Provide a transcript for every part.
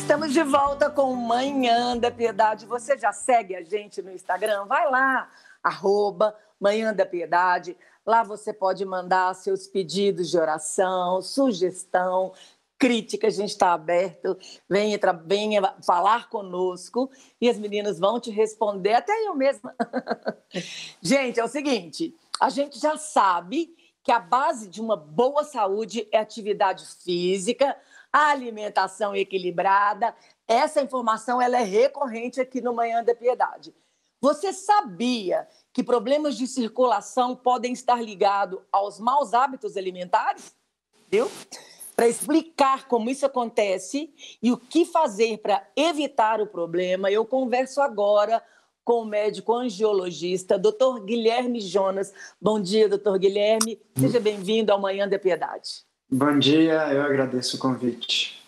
Estamos de volta com Manhã da Piedade. Você já segue a gente no Instagram? Vai lá, @Manhã da Piedade. Lá você pode mandar seus pedidos de oração, sugestão, crítica. A gente está aberto. Venha falar conosco e as meninas vão te responder, até eu mesma. Gente, é o seguinte, a gente já sabe que a base de uma boa saúde é atividade física, a alimentação equilibrada. Essa informação ela é recorrente aqui no Manhã da Piedade. Você sabia que problemas de circulação podem estar ligados aos maus hábitos alimentares? Viu? Para explicar como isso acontece e o que fazer para evitar o problema, eu converso agora com o médico angiologista, Dr. Guilherme Jonas. Bom dia, Dr. Guilherme. Seja bem-vindo ao Manhã da Piedade. Bom dia, eu agradeço o convite.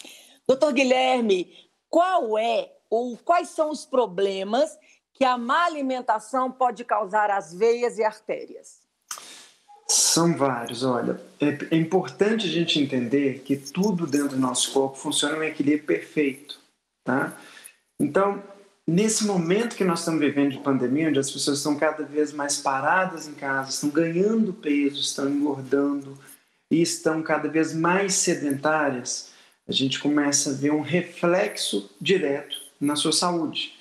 Dr. Guilherme, quais são os problemas que a má alimentação pode causar às veias e artérias? São vários, olha. É importante a gente entender que tudo dentro do nosso corpo funciona em um equilíbrio perfeito, tá? Então, nesse momento que nós estamos vivendo de pandemia, onde as pessoas estão cada vez mais paradas em casa, estão ganhando peso, estão engordando e estão cada vez mais sedentárias, a gente começa a ver um reflexo direto na sua saúde.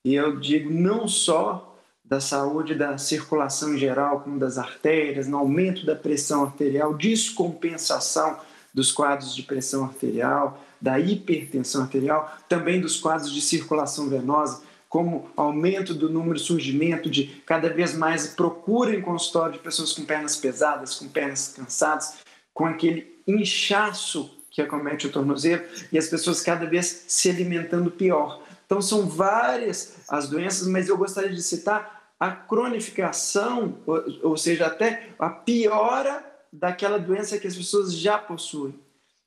E eu digo não só da saúde da circulação em geral, como das artérias, no aumento da pressão arterial, descompensação dos quadros de pressão arterial, da hipertensão arterial, também dos quadros de circulação venosa, como aumento do número, surgimento de cada vez mais procura em consultório de pessoas com pernas pesadas, com pernas cansadas, com aquele inchaço que acomete o tornozelo e as pessoas cada vez se alimentando pior. Então são várias as doenças, mas eu gostaria de citar a cronificação, ou seja, até a piora daquela doença que as pessoas já possuem.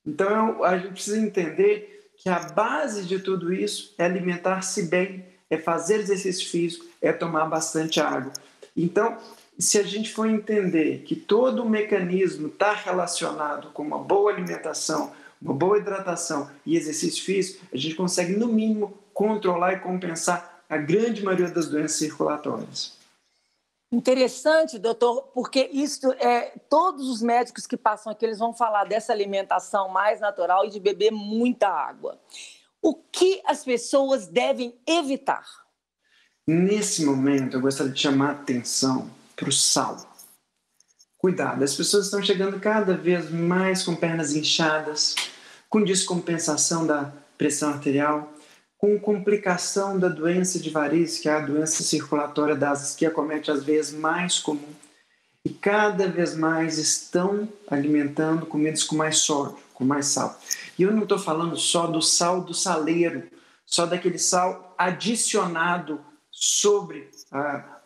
Então a gente precisa entender que a base de tudo isso é alimentar-se bem, é fazer exercício físico, é tomar bastante água. Então, se a gente for entender que todo o mecanismo está relacionado com uma boa alimentação, uma boa hidratação e exercício físico, a gente consegue, no mínimo, controlar e compensar a grande maioria das doenças circulatórias. Interessante, doutor, porque todos os médicos que passam aqui, eles vão falar dessa alimentação mais natural e de beber muita água. O que as pessoas devem evitar? Nesse momento, eu gostaria de chamar a atenção para o sal. Cuidado, as pessoas estão chegando cada vez mais com pernas inchadas, com descompensação da pressão arterial, com complicação da doença de varizes, que é a doença circulatória que acomete às vezes mais comum. E cada vez mais estão alimentando comidas com mais sódio, com mais sal. E eu não estou falando só do sal do saleiro, só daquele sal adicionado sobre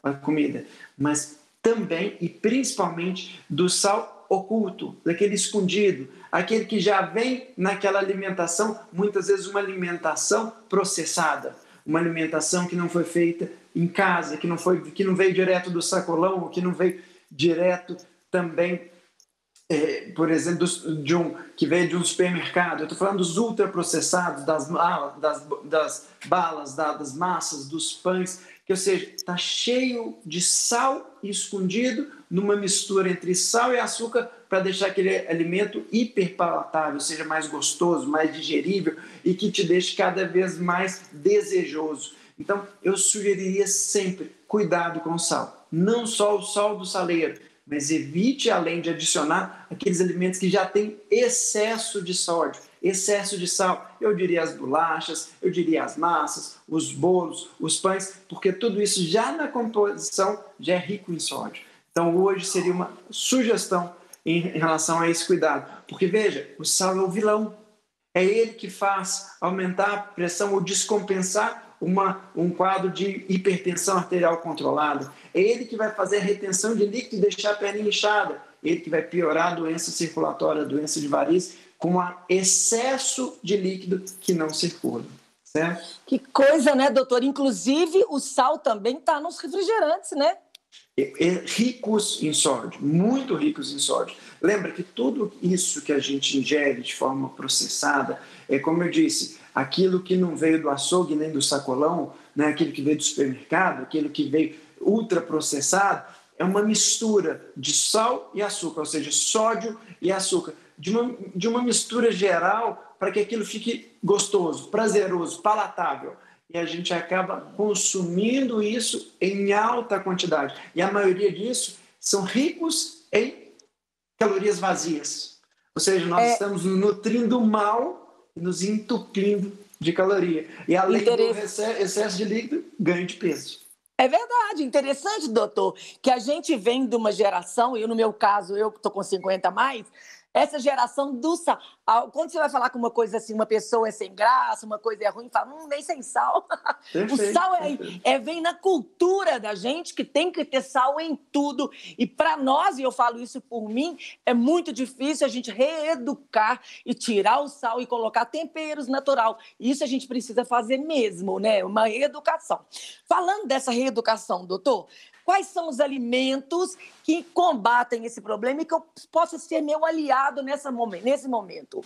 a comida, mas também e principalmente do sal oculto, daquele escondido, aquele que já vem naquela alimentação, muitas vezes uma alimentação processada, uma alimentação que não foi feita em casa, que não veio direto do sacolão, ou que não veio direto também, por exemplo, que veio de um supermercado. Eu estou falando dos ultraprocessados, das balas, das massas, dos pães, que, ou seja, está cheio de sal escondido numa mistura entre sal e açúcar para deixar aquele alimento hiperpalatável, ou seja, mais gostoso, mais digerível e que te deixe cada vez mais desejoso. Então, eu sugeriria sempre cuidado com o sal. Não só o sal do saleiro, mas evite, além de adicionar, aqueles alimentos que já têm excesso de sódio, excesso de sal. Eu diria as bolachas, eu diria as massas, os bolos, os pães, porque tudo isso já na composição já é rico em sódio. Então hoje seria uma sugestão em relação a esse cuidado. Porque veja, o sal é o vilão. É ele que faz aumentar a pressão ou descompensar um quadro de hipertensão arterial controlada. É ele que vai fazer a retenção de líquido e deixar a perna inchada. Ele que vai piorar a doença circulatória, a doença de varizes, com excesso de líquido que não circula. Certo? Que coisa, né, doutor? Inclusive, o sal também está nos refrigerantes, né? Ricos em sódio, muito ricos em sódio. Lembra que tudo isso que a gente ingere de forma processada, como eu disse, aquilo que não veio do açougue nem do sacolão, né? Aquilo que veio do supermercado, aquilo que veio ultraprocessado, é uma mistura de sal e açúcar, ou seja, sódio e açúcar, de uma mistura geral para que aquilo fique gostoso, prazeroso, palatável. E a gente acaba consumindo isso em alta quantidade. E a maioria disso são ricos em calorias vazias. Ou seja, nós estamos nos nutrindo mal e nos entupindo de caloria. E além do excesso de líquido, ganho de peso. É verdade, interessante, doutor, que a gente vem de uma geração, e no meu caso, eu que estou com 50 a mais, essa geração do sal. Quando você vai falar com uma coisa assim, uma pessoa é sem graça, uma coisa é ruim, fala, nem sem sal. Perfeito, o sal vem na cultura da gente que tem que ter sal em tudo. E para nós, e eu falo isso por mim, é muito difícil a gente reeducar e tirar o sal e colocar temperos natural. Isso a gente precisa fazer mesmo, né? Uma reeducação. Falando dessa reeducação, doutor, quais são os alimentos que combatem esse problema e que eu possa ser meu aliado nesse momento?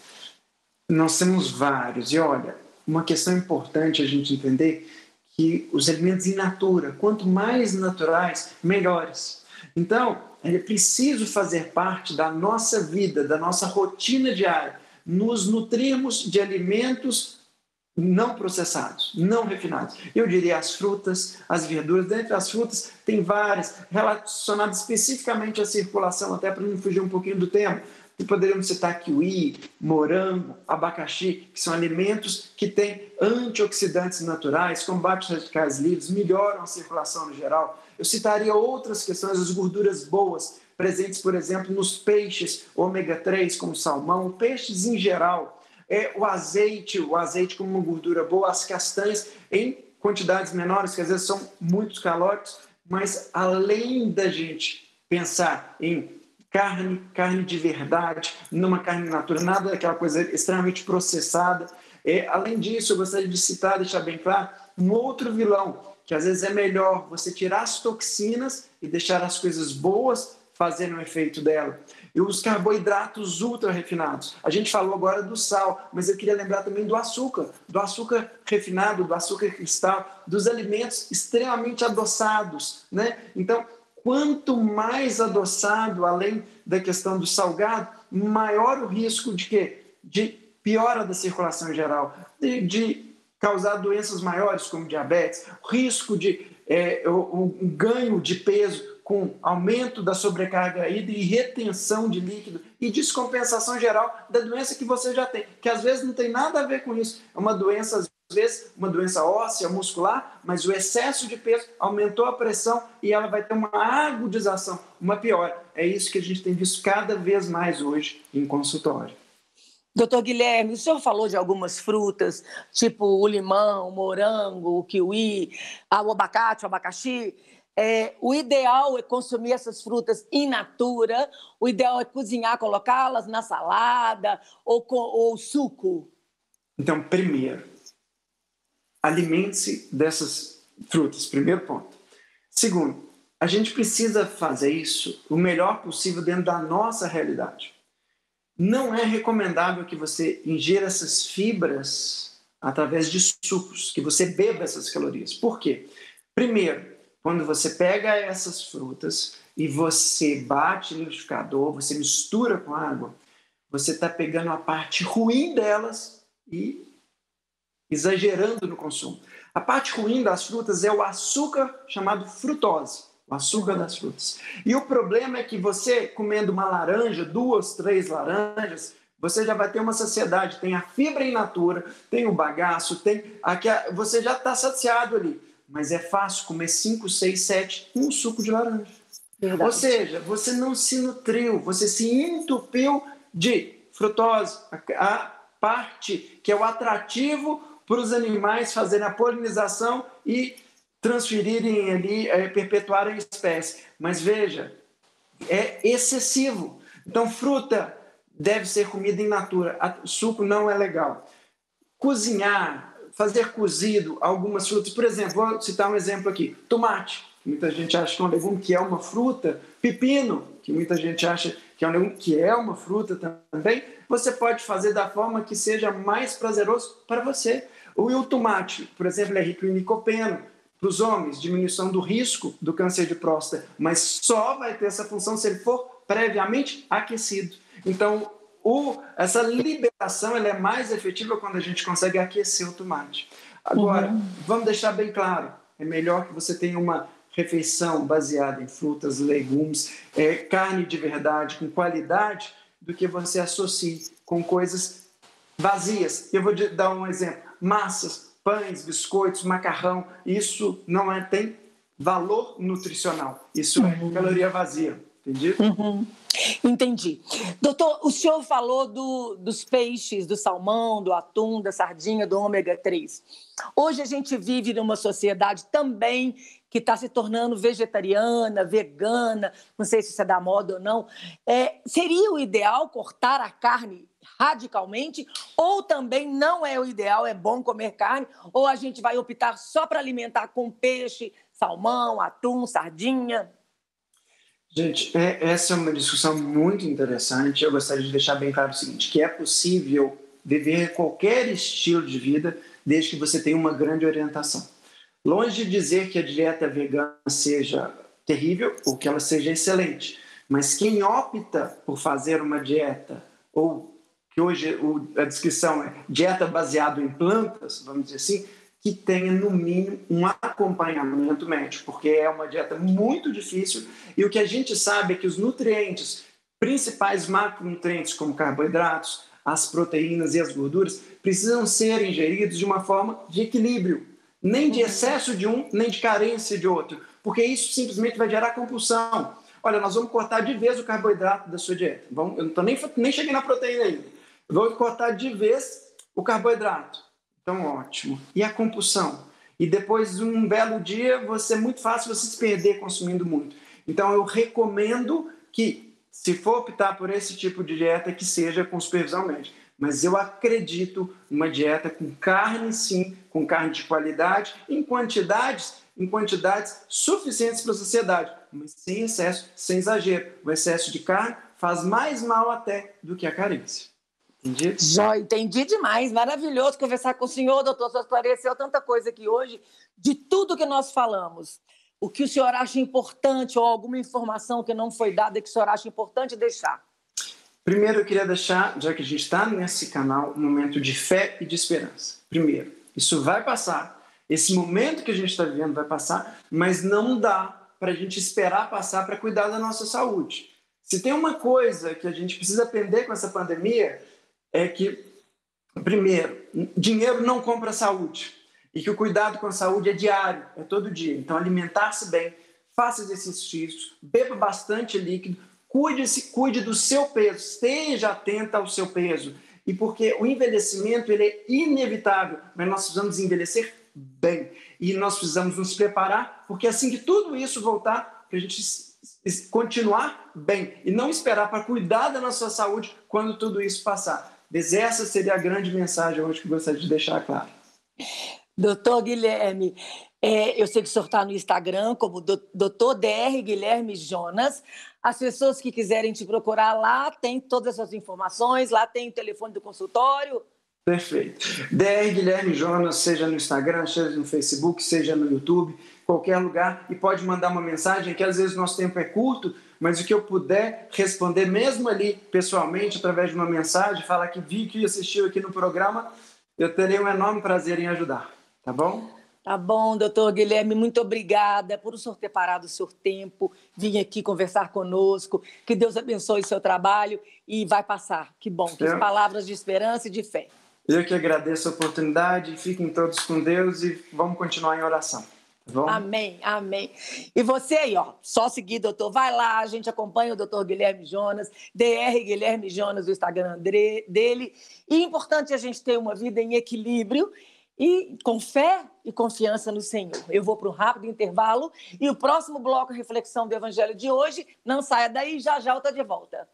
Nós temos vários. E olha, uma questão importante a gente entender que os alimentos in natura, quanto mais naturais, melhores. Então, é preciso fazer parte da nossa vida, da nossa rotina diária, nos nutrirmos de alimentos não processados, não refinados. Eu diria as frutas, as verduras. Dentre as frutas, tem várias relacionadas especificamente à circulação, até para não fugir um pouquinho do tema. Poderíamos citar kiwi, morango, abacaxi, que são alimentos que têm antioxidantes naturais, combatem os radicais livres, melhoram a circulação no geral. Eu citaria outras questões, as gorduras boas, presentes, por exemplo, nos peixes ômega 3, como salmão, peixes em geral. O azeite como uma gordura boa, as castanhas em quantidades menores, que às vezes são muito calóricos, mas além da gente pensar em carne de verdade, numa carne natura, nada daquela coisa extremamente processada. Além disso, eu gostaria de citar, deixar bem claro, um outro vilão, que às vezes é melhor você tirar as toxinas e deixar as coisas boas fazerem o efeito dela. E os carboidratos ultra refinados. A gente falou agora do sal, mas eu queria lembrar também do açúcar refinado, do açúcar cristal, dos alimentos extremamente adoçados, né? Então, quanto mais adoçado, além da questão do salgado, maior o risco de quê? De piora da circulação em geral, de causar doenças maiores, como diabetes, risco de um ganho de peso com aumento da sobrecarga hídrica e retenção de líquido e descompensação geral da doença que você já tem, que às vezes não tem nada a ver com isso. É uma doença, às vezes, uma doença óssea, muscular, mas o excesso de peso aumentou a pressão e ela vai ter uma agudização, uma piora. É isso que a gente tem visto cada vez mais hoje em consultório. Doutor Guilherme, o senhor falou de algumas frutas, tipo o limão, o morango, o kiwi, o abacate, o abacaxi. O ideal é consumir essas frutas in natura, o ideal é cozinhar, colocá-las na salada ou suco. Então, primeiro, alimente-se dessas frutas, primeiro ponto. Segundo, a gente precisa fazer isso o melhor possível dentro da nossa realidade. Não é recomendável que você ingira essas fibras através de sucos, que você beba essas calorias. Por quê? Primeiro, quando você pega essas frutas e você bate no liquidificador, você mistura com água, você está pegando a parte ruim delas e exagerando no consumo. A parte ruim das frutas é o açúcar chamado frutose, o açúcar das frutas. E o problema é que você, comendo uma laranja, 2, 3 laranjas, você já vai ter uma saciedade. Tem a fibra in natura, tem o bagaço, você já está saciado ali. Mas é fácil comer 5, 6, 7, um suco de laranja. Verdade. Ou seja, você não se nutriu, você se entupiu de frutose, a parte que é o atrativo para os animais fazerem a polinização e transferirem ali, perpetuarem a espécie. Mas veja, é excessivo. Então, fruta deve ser comida in natura, suco não é legal. Cozinhar, fazer cozido algumas frutas, por exemplo, vou citar um exemplo aqui, tomate, que muita gente acha que é um legume, que é uma fruta, pepino, que muita gente acha que é uma fruta também, você pode fazer da forma que seja mais prazeroso para você. O tomate, por exemplo, é rico em licopeno. Para os homens, diminuição do risco do câncer de próstata, mas só vai ter essa função se ele for previamente aquecido. Então, essa liberação ela é mais efetiva quando a gente consegue aquecer o tomate. Agora, vamos deixar bem claro, é melhor que você tenha uma refeição baseada em frutas, legumes, carne de verdade, com qualidade, do que você associe com coisas vazias. Eu vou dar um exemplo. Massas, pães, biscoitos, macarrão, isso não tem valor nutricional. Isso é caloria vazia. Entendido? Entendi. Doutor, o senhor falou dos peixes, do salmão, do atum, da sardinha, do ômega 3. Hoje a gente vive numa sociedade também que está se tornando vegetariana, vegana, não sei se isso é da moda ou não. Seria o ideal cortar a carne radicalmente, ou também não é o ideal, é bom comer carne, ou a gente vai optar só para alimentar com peixe, salmão, atum, sardinha? Gente, essa é uma discussão muito interessante. Eu gostaria de deixar bem claro o seguinte, que é possível viver qualquer estilo de vida desde que você tenha uma grande orientação. Longe de dizer que a dieta vegana seja terrível ou que ela seja excelente, mas quem opta por fazer uma dieta, ou que hoje a descrição é dieta baseada em plantas, vamos dizer assim, que tenha, no mínimo, um acompanhamento médico, porque é uma dieta muito difícil e o que a gente sabe é que os nutrientes, principais macronutrientes como carboidratos, as proteínas e as gorduras, precisam ser ingeridos de uma forma de equilíbrio, nem de excesso de um, nem de carência de outro, porque isso simplesmente vai gerar compulsão. Olha, nós vamos cortar de vez o carboidrato da sua dieta. Eu não estou nem cheguei na proteína ainda. Vou cortar de vez o carboidrato. Então, ótimo. E a compulsão? E depois de um belo dia, é muito fácil você se perder consumindo muito. Então, eu recomendo que, se for optar por esse tipo de dieta, que seja com supervisão médica. Mas eu acredito numa dieta com carne, sim, com carne de qualidade, em quantidades suficientes para a sociedade, mas sem excesso, sem exagero. O excesso de carne faz mais mal até do que a carência. Entendi? Já entendi demais, maravilhoso conversar com o senhor, doutor. O senhor esclareceu tanta coisa aqui hoje, de tudo que nós falamos. O que o senhor acha importante ou alguma informação que não foi dada que o senhor acha importante deixar? Primeiro, eu queria deixar, já que a gente está nesse canal, um momento de fé e de esperança. Primeiro, isso vai passar, esse momento que a gente está vivendo vai passar, mas não dá para a gente esperar passar para cuidar da nossa saúde. Se tem uma coisa que a gente precisa aprender com essa pandemia, é que, primeiro, dinheiro não compra saúde e que o cuidado com a saúde é diário, é todo dia. Então, alimentar-se bem, faça exercícios físicos, beba bastante líquido, cuide do seu peso, esteja atenta ao seu peso. E porque o envelhecimento ele é inevitável, mas nós precisamos envelhecer bem. E nós precisamos nos preparar, porque assim que tudo isso voltar, para a gente continuar bem e não esperar para cuidar da nossa saúde quando tudo isso passar. Essa seria a grande mensagem hoje que eu gostaria de deixar claro. Doutor Guilherme, eu sei que o senhor está no Instagram como Dr. Dr. Guilherme Jonas. As pessoas que quiserem te procurar lá, tem todas as suas informações, lá tem o telefone do consultório. Perfeito. Dr. Guilherme Jonas, seja no Instagram, seja no Facebook, seja no YouTube, qualquer lugar, e pode mandar uma mensagem que às vezes o nosso tempo é curto, mas o que eu puder responder mesmo ali pessoalmente, através de uma mensagem, falar que vi que assistiu aqui no programa, eu terei um enorme prazer em ajudar, tá bom? Tá bom, doutor Guilherme, muito obrigada por o senhor ter parado o seu tempo, vir aqui conversar conosco, que Deus abençoe o seu trabalho e vai passar, que bom, que palavras de esperança e de fé. Eu que agradeço a oportunidade, fiquem todos com Deus e vamos continuar em oração. Bom? Amém, amém. E você aí, ó, só seguir, doutor, vai lá, a gente acompanha o doutor Guilherme Jonas, Dr. Guilherme Jonas, o Instagram dele. E é importante a gente ter uma vida em equilíbrio e com fé e confiança no Senhor. Eu vou para um rápido intervalo e o próximo bloco, Reflexão do Evangelho de hoje, não saia daí, já já eu estou de volta.